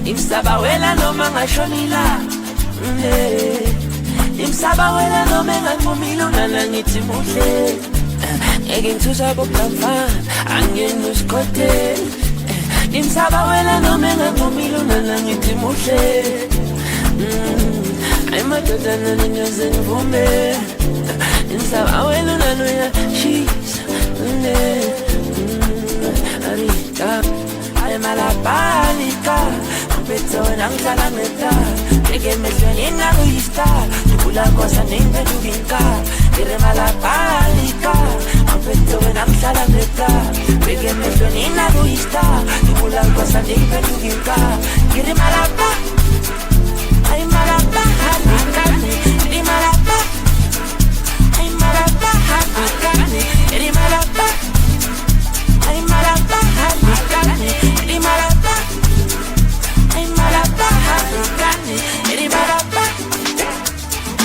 Imsabawela noma ngashonila Imsabawela noma ngangumilo nana ngithi muhle Ngeke ngithusa bokulamfana angiyena usikhote Imsabawela noma ngangumilo nana ngithi muhle Aymadodana ningaze nivume Imsabawela nana uyashisa Arika Aymalapalika Betona nghlala ngeta Eke mehlweni nakuyista Dukula kosa ningedukinka Iremala palika Betona nghlala ngeta Eke mehlweni nakuyista Dukula kosa ningedukinka Iremala pa Ay malapa halikani Iremala pa Ay malapa halikani Iremala pa Ay malapa halikani Iremala pa Ay malapa halikani Iremala pa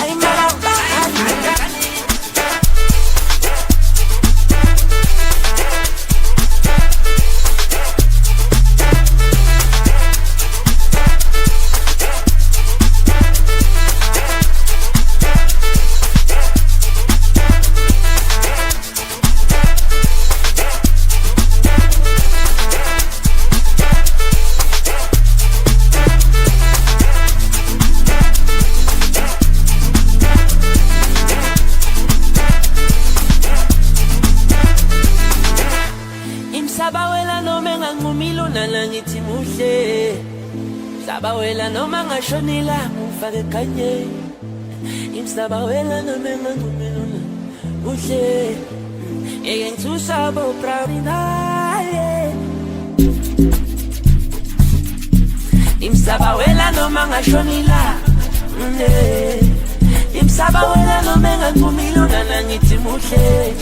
Ay malapa halikani Sabawela noma ngashonila ngifake kanye Imsabawela noma ngangumilona uhle Ngeke ngithusa bo proud naye Imsabawela noma ngashonila Imsabawela noma ngangumilona nana ngithi muhle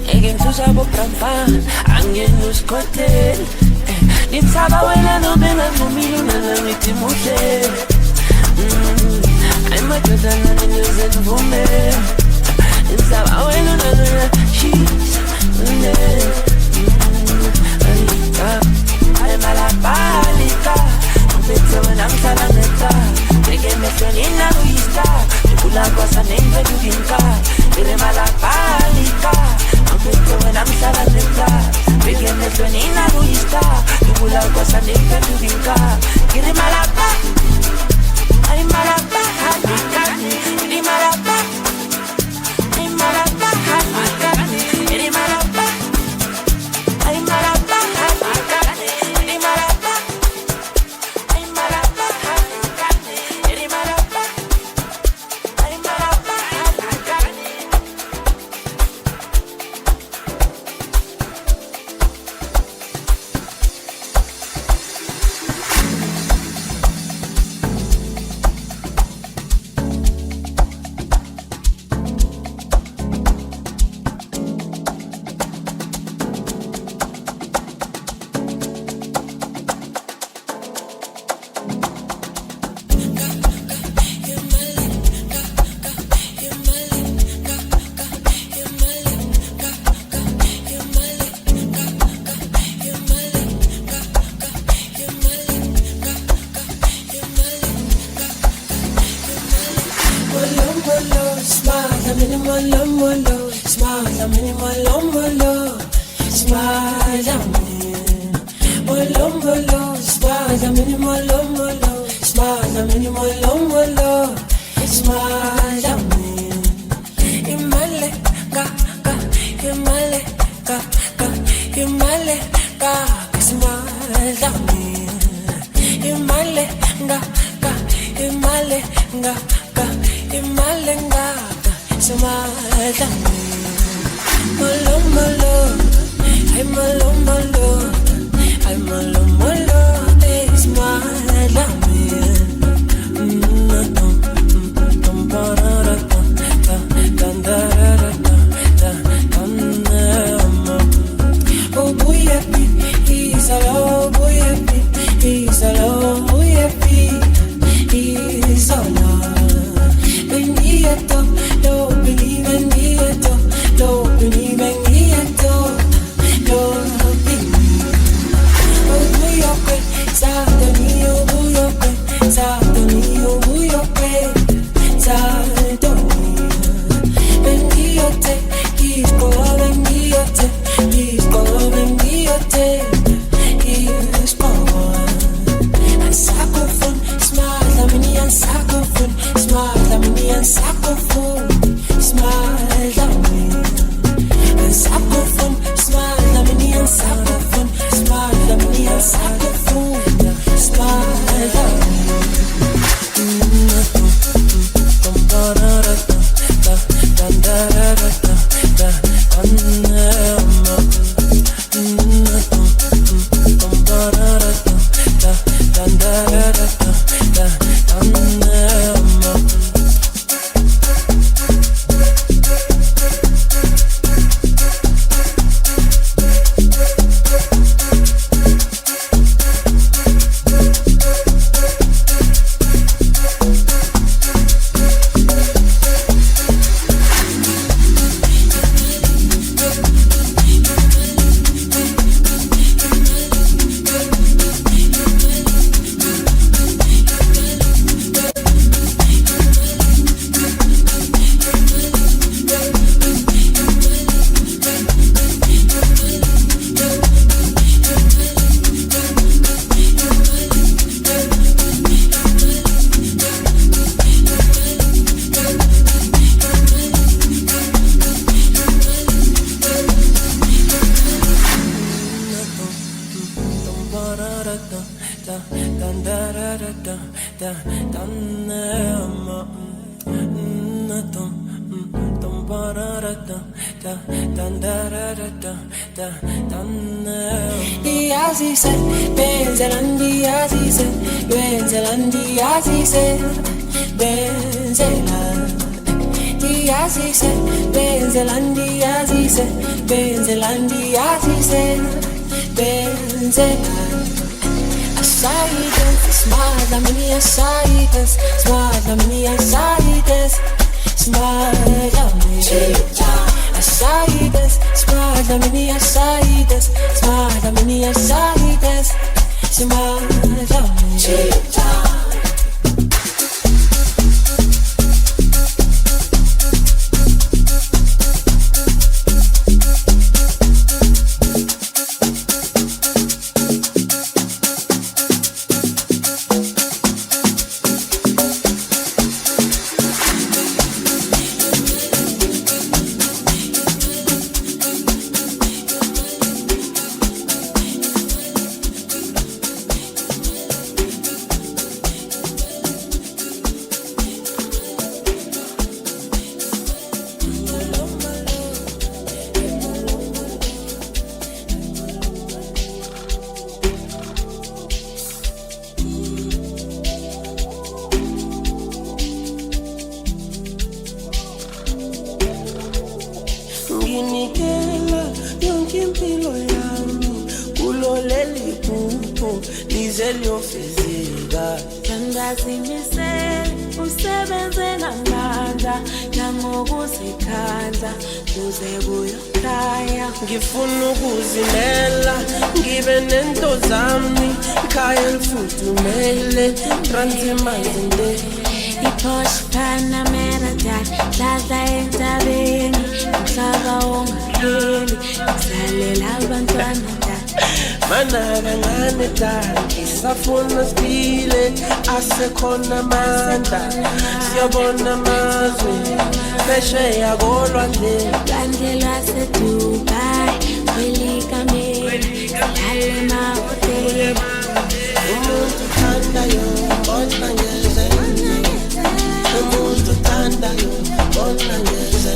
Ngeke ngithusa bo proud angiyena usikhote Imsabawela noma ngangumilo nana ngithi muhle Aymadodana ningaze nivume Imsabawela nana uyashisa Aymalapalika Betona nghlala ngeta Eke mehlweni nakuyista Dukula kosa ningedukinka Iremalapalika Betona nghlala ngeta Eke mehlweni nakuyista Dukula kosa ningedukinka Iremalapa Ay malapa halikani Iremalapa Ay malapa halikani Iremalapa Ay malapa halikani Iremalapa Ay malapa halikani Iremalapa Ay malapa halikani Molombolo, Madlamini Molombolo, Madlamini Molombolo, Madlamini. Imale, ga, imale, ga, imale, ga, Madlamini. Imale, ga, imale, ga, imale, ga, Madlamini. Molombolo, I'm Molombolo. I'm a lomolo, it's my oh, boy, he's a low, boy, he's a low, boy, he's a low. Benito, don't believe in Benito, don't believe in Benito, don't believe. Satanio, buyope, Satanio, buyope, Satanio. Bendiote, Isco, bendiote, Isco, bendiote, Isco. And saxophone, smile, Lamini and saxophone, smile, Lamini and saxophone, smile, Lamini. And saxophone, smile, Lamini and saxophone, smile, Lamini and saxophone. Ngifuna ukuzimela ngibe nento zami ikhaya lifuthumele transimazinde iPorsche Panamera dladla entabeni umhlaba ongapheli kusalela abantwana Manakangane tangi safuna sibile asekhona amandla siyabona amazwe phesheya kolwandle lwandle lwaseDubai kwelikameli lale mahotela umuntu uthandayo bona ngeze umuntu uthandayo bona ngeze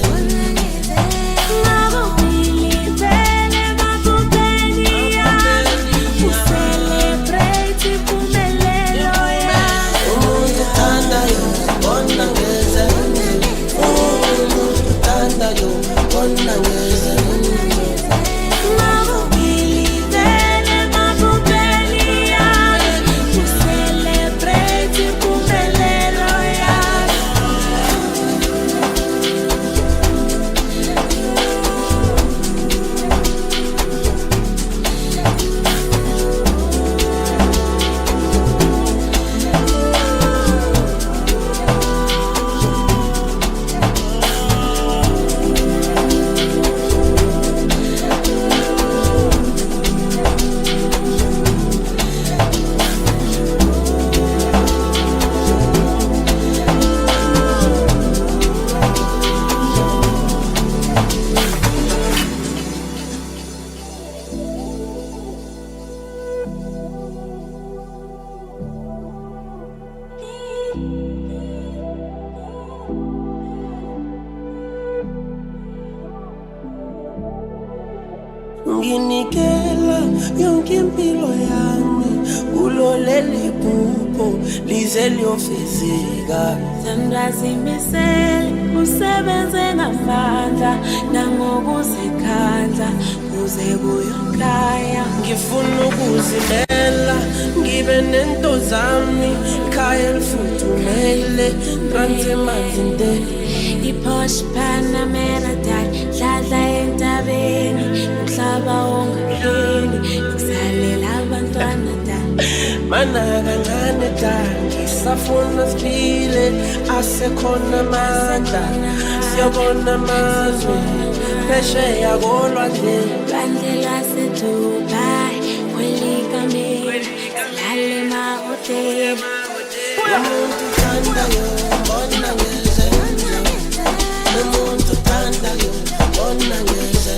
Nginikela yonke impilo yami kulolele buko lize liyofezeka Sandazimisele usebenze ngamandla nangokuzikhandla kuze kuyokhaya ngifuna ukuzimela ngibe nento zami ikhaya elifuthumele phansi emanzini iPorsche Panamera dladla entabeni umhlaba ongapheli kusalela abantwana manakangane tangi safuna siphile asekhona amandla siyabona amazwe phesheya kolwandle lwandle lwaseDubai kwelikameli lale mahotela umuntu uthandayo bona ngeze umuntu uthandayo bona ngeze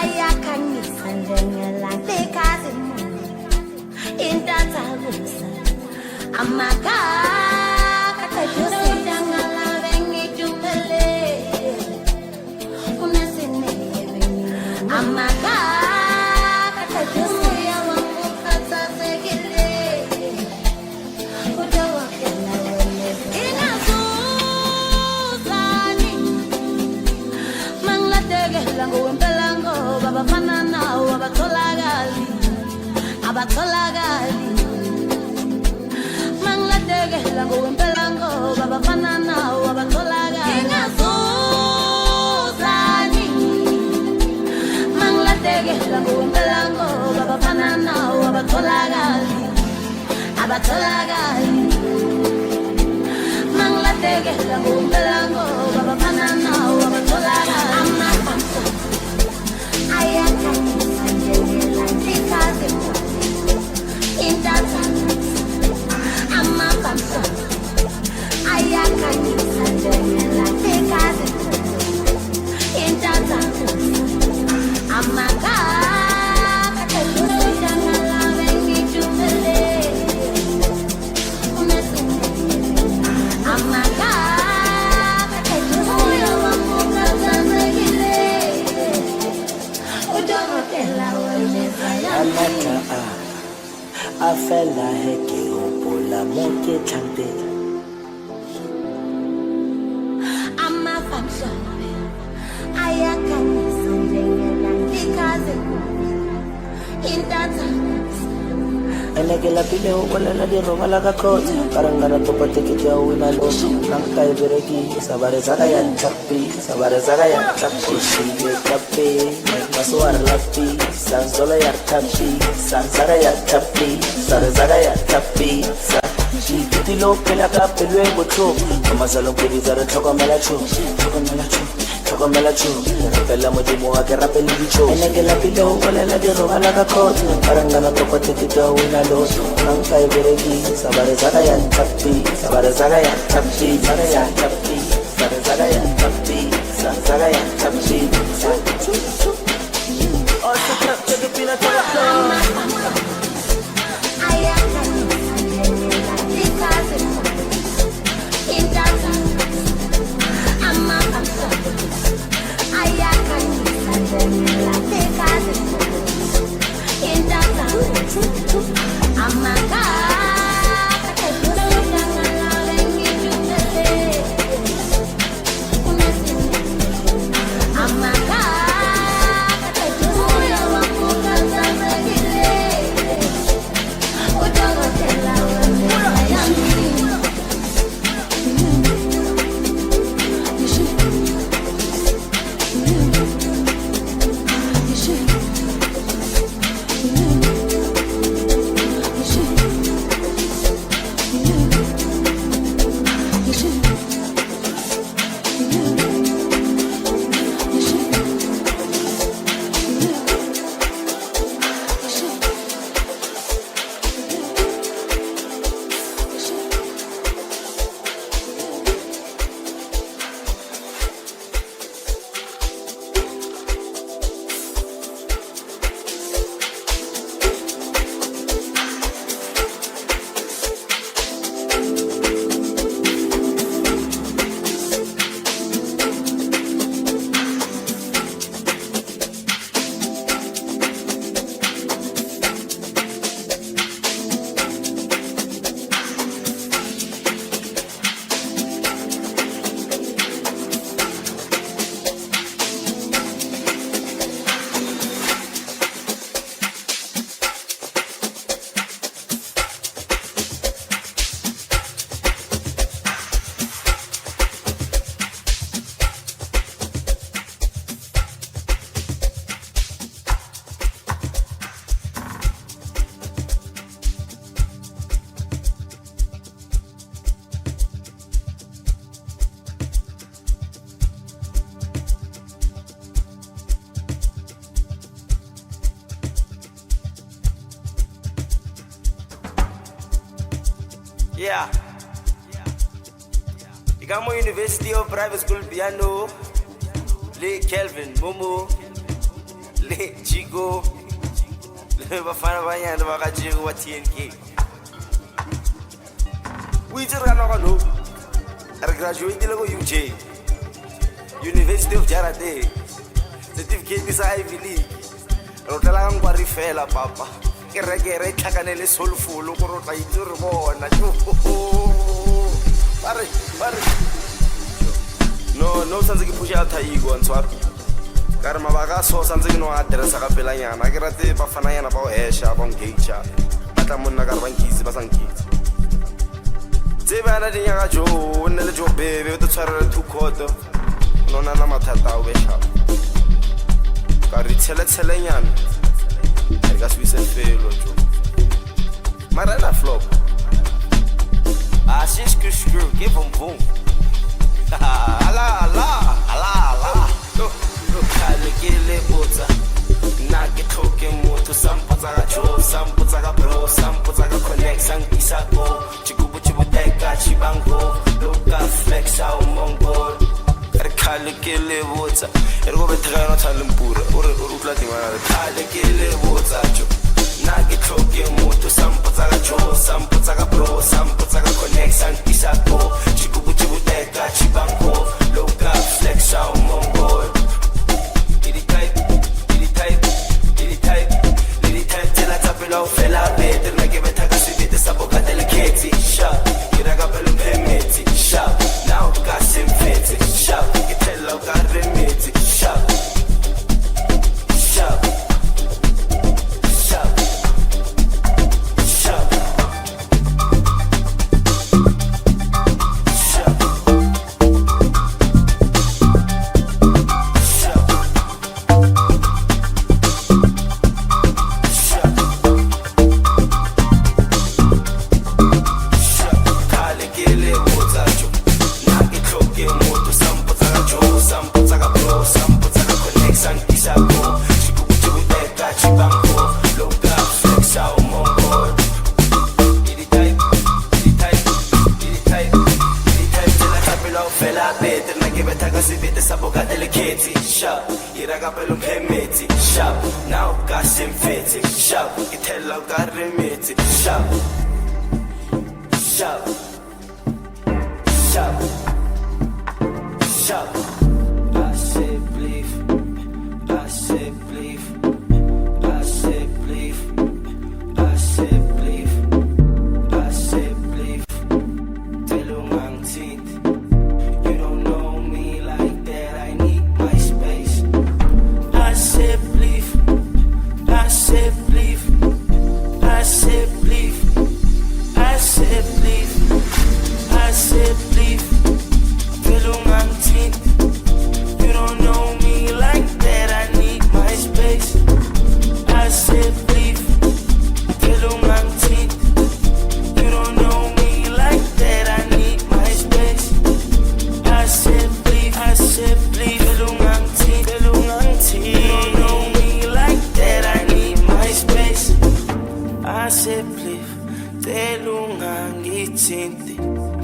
ayakhanyisa njengelanga lekazimulo intathakusa Thumela chu, rapela modimo wa ke rapele dicho. Ene ke la pilo wala la di roba la ka khotsi. Parangana to pati tito wina lo. Nang kai bereki, sabare zaga ya tapi, sabare zaga ya tapi, zaga ya tapi, sabare zaga ya tapi, zaga ya tapi. Oh, so to the pina to la floor. Yeah. Igamo University of Private School Piano. Le Kelvin, Momo. Le Chico. Le Bafana Banyana Bakajigo wa TNK. We just ran over no. I graduated to UJ, University of Jarate. Certificate is Ivy League. Rotalang Barifela, Papa. Get Takanele Soulful, Lokorota, Yurbo, No, something push out Taigo and swap. Karmabaga saw something no address a Pelana. I get a tip of Fanayana about Aisha, on Gacha. Atamunagaranki's Basankis. Sevana de Yagajo, and the job baby, the Sarah 2/4. No, Nana Matata, Wesha. Caritella Selayan. I guess we said fail. Marana flop. Ah, she's screw, give them boom. Allah. Look, Kalikile Bota. Nagi talking more to some Potaga Joe, some Potaga Pro, some Potaga Connect, some Isako, Chikubuchibuteka, Chibango, Loka Flex, our Mongol. Kalikile Bota. And go to Talumpura or Uklatima. Kalikile Bota. Nagi talking more to some Potaga Joe, some Potaga Pro, some Potaga Connect, some Isako, Chikubuchibuteka, Chibango, Loka Flex, our Mongol. Fella better make it better cause it is a boca delicate shop. You got a permit shop. Now got some fancy shop. You tell of got remit shop. Shop.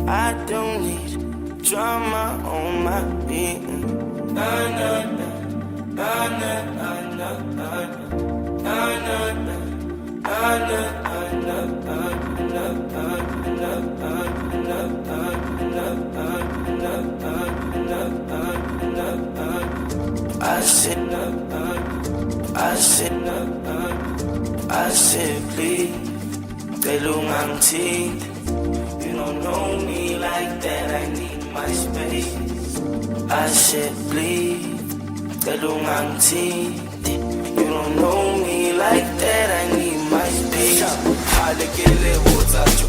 I don't need drama on my beat. I said, please, Daliwonga teeth. You don't know me like that, I need my space. I said, please, Daliwonga teeth. You don't know me like that, I need my space. Halikele wotacho,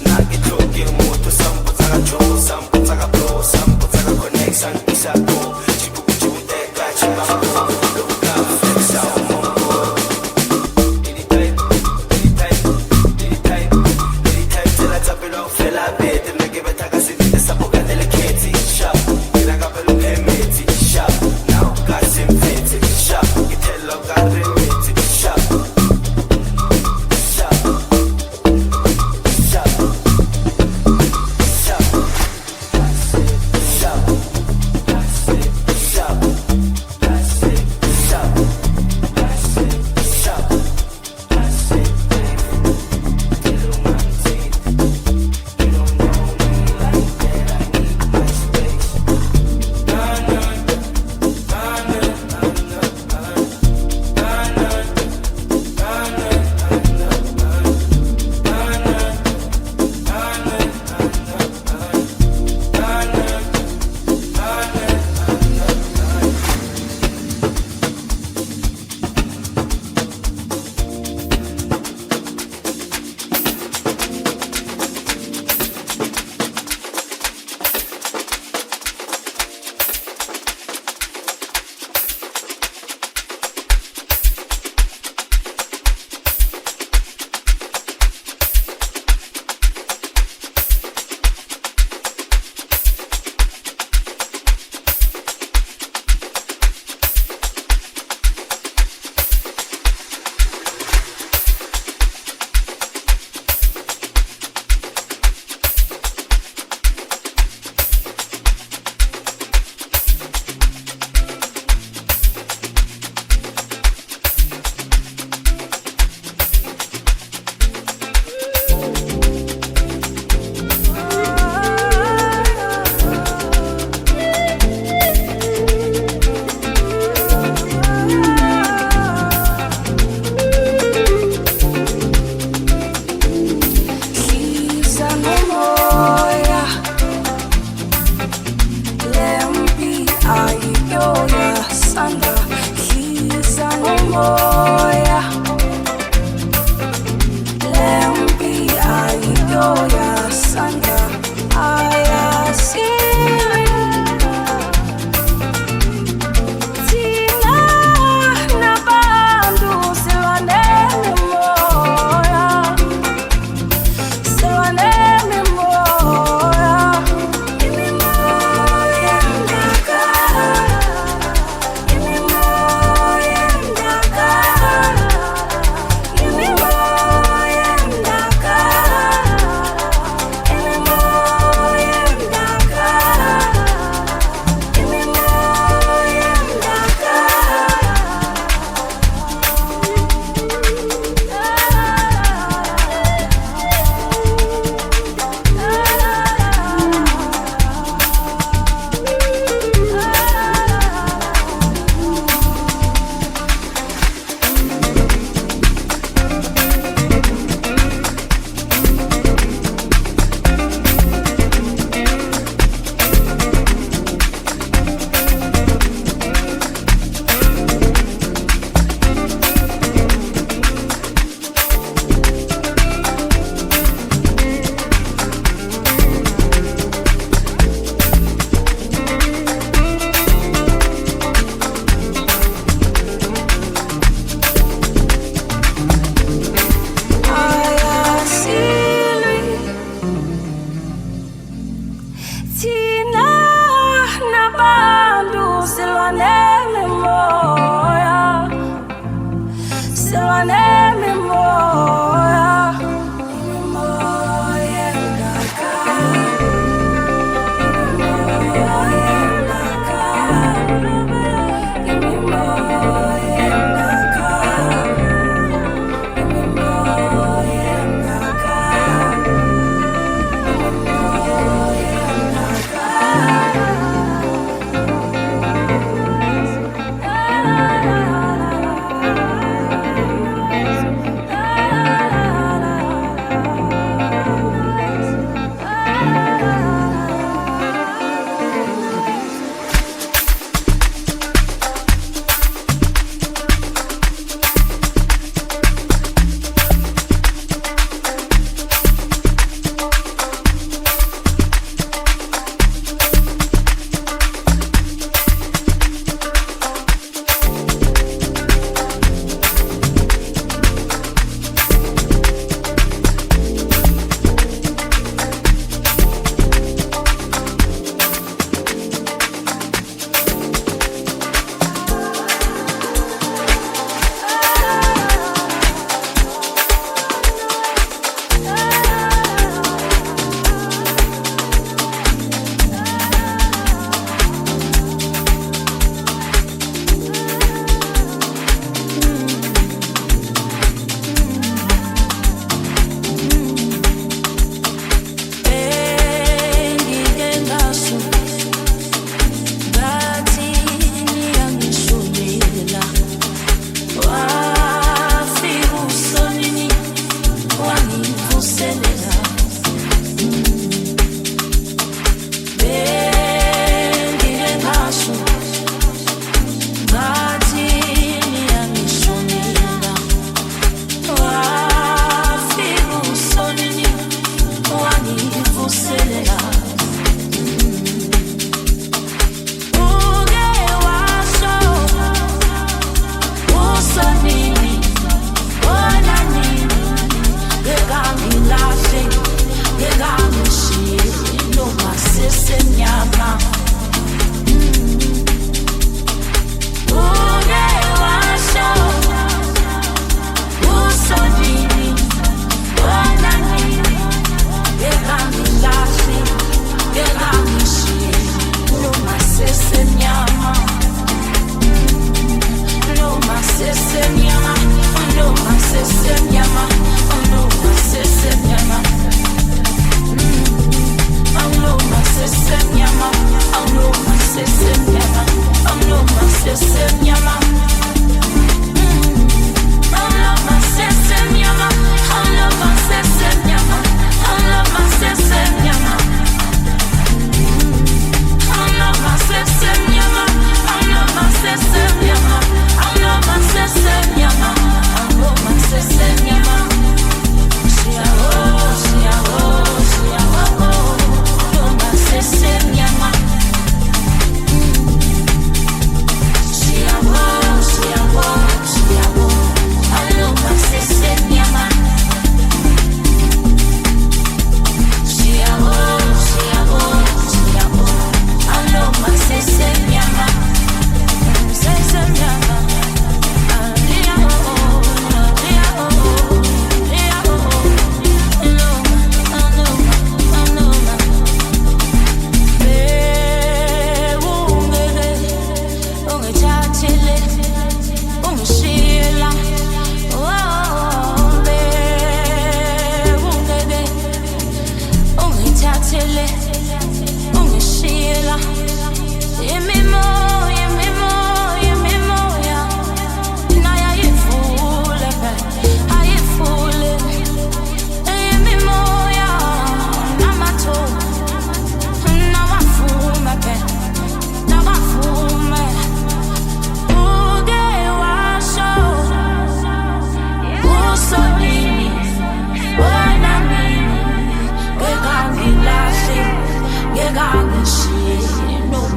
nagitoke moto, samputaka cho, samputaka pro, samputaka connect, sankisako, chibuteka, chibako, loka flex out Momo. Fella better make it better cause it is a boca delicate shop. You like a balloon hermit shop. Now got some fancy shop. You tell of got remit shop. Shop.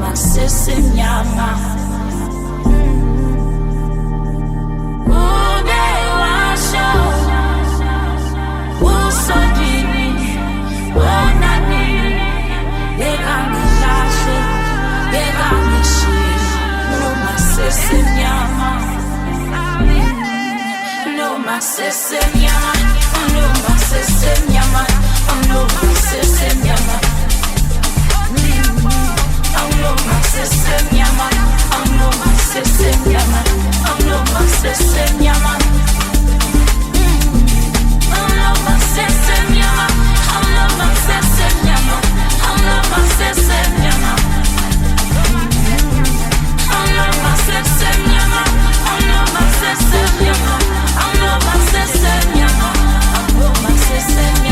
noma sesemnyama. Ube washo Usonini Onani Bekangilahle Bekangishi Noma sesemnyama. Noma sesemnyama. Noma sesemnyama. Noma sesemnyama. Noma sesemnyama. Noma sesemnyama. Noma sesemnyama. Noma sesemnyama. Noma sesemnyama. Noma sesemnyama. Noma sesemnyama. Noma sesemnyama. Noma sesemnyama. Noma sesemnyama.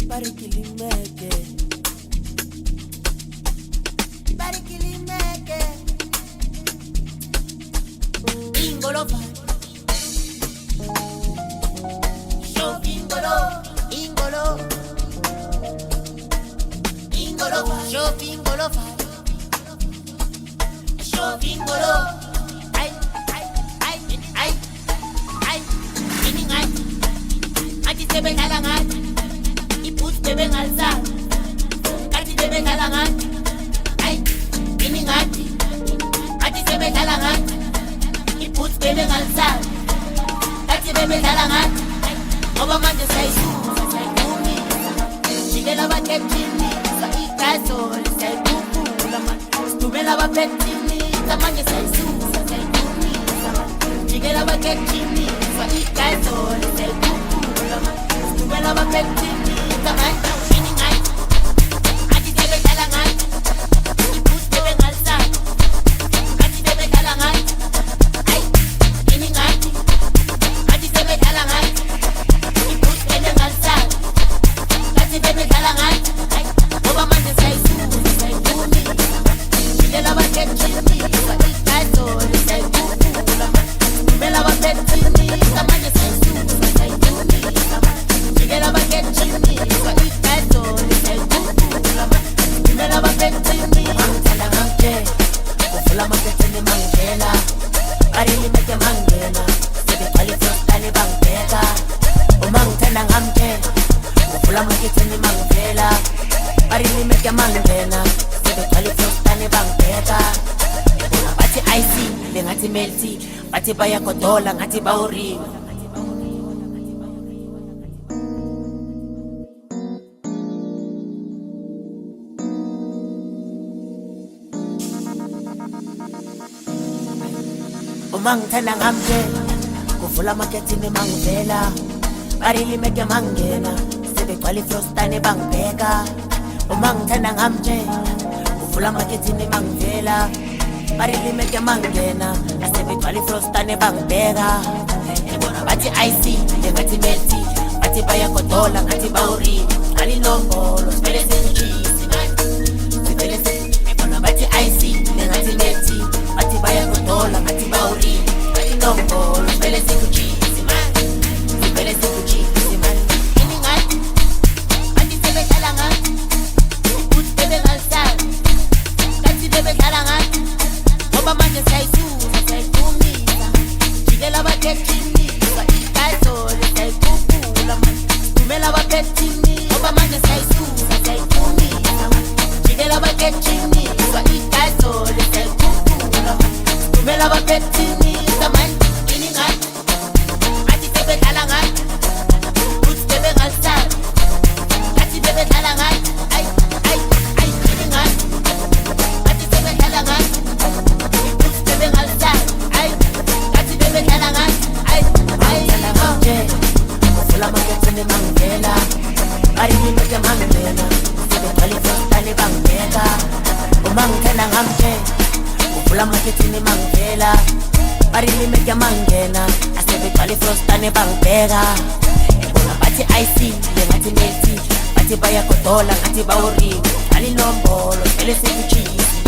Barikilimeke Ingolo Show Ingolo Show Ingolo Ay Iningai Ati sebe kalangan Iput bebe ngalsa Ati bebe kalangan Ay Iningati Ati sebe kalangan Iput bebe ngalsa Ati bebe kalangan Oba manje saisu Saikumi Shigela baketini Saikazol Saikukula man Thumela bapetini Samanje saisu Saikumi Shigela baketini Saikazol Saikukula man Thumela bapetini Samanje Iningai Ati bebe kalangan Iput bebe ngalsa Ati bebe kalangan Ay Iningati Ati bebe kalangan Iput bebe ngalsa Ati bebe kalangan Ay Oba manje saisu Saikumi Shigela baketini Saikazol Saikukula man Thumela bapetini Samanje saisu Saikumi Shigela baketini Saikazol Saikukula man Thumela bapetini Mangithala ngamke Kuvula maketini mangena Barili meke mangena Sebegcwala ifrostane bangibheka Uma ngithanda ngamke Kuvula maketini mangivela Barili meke mangena Sebegcwala ifrostane bangibheka Bona bathi icy lengathi melty bathi bayagodola ngathi bawuriwe Uma ngithanda ngamke Kuvula maketini mangivela Barili meke mangena Sebegcwala ifrostane bangibheka Uma ngithanda ngamke Kuvula maketini mangivela Barili meke mangena Sebegcwala ifrostane bangibheka Bona bathi icy lengathi melty bathi bayagodola ngathi bawuriwe Alinombolo sivele singijisi Sivele singijisi Bona bathi icy lengathi melty bathi bayagodola ngathi bawuriwe Alinombolo sivele singijisi Sivele singijisi Iningai Ati sebe kalangan Iput bebe ngalsa Kati bebe kalangan Oba manje saisu Saikumisa Shigela baketini Saikazol Saikukula man Thumela bapetini Oba manje saisu Saikumisa Shigela baketini Saikazol Saikukula man Thumela bapetini Saman Iningai Ati sebe kalangan Iput bebe ngalsa Kati bebe kalangan Ay Iningai Ati sebe kalangan Iput bebe ngalsa Ay Kati bebe kalangan Ay Kuvula maketini mangivela Barili meke mangena Sebegcwala ifrostane bangibheka Uma ngithanda ngamke Kuvula maketini mangivela Barili meke mangena Sebegcwala ifrostane bangibheka Bona bathi icy lengathi melty bathi bayagodola ngathi bawuriwe Alinombolo sivele singijisi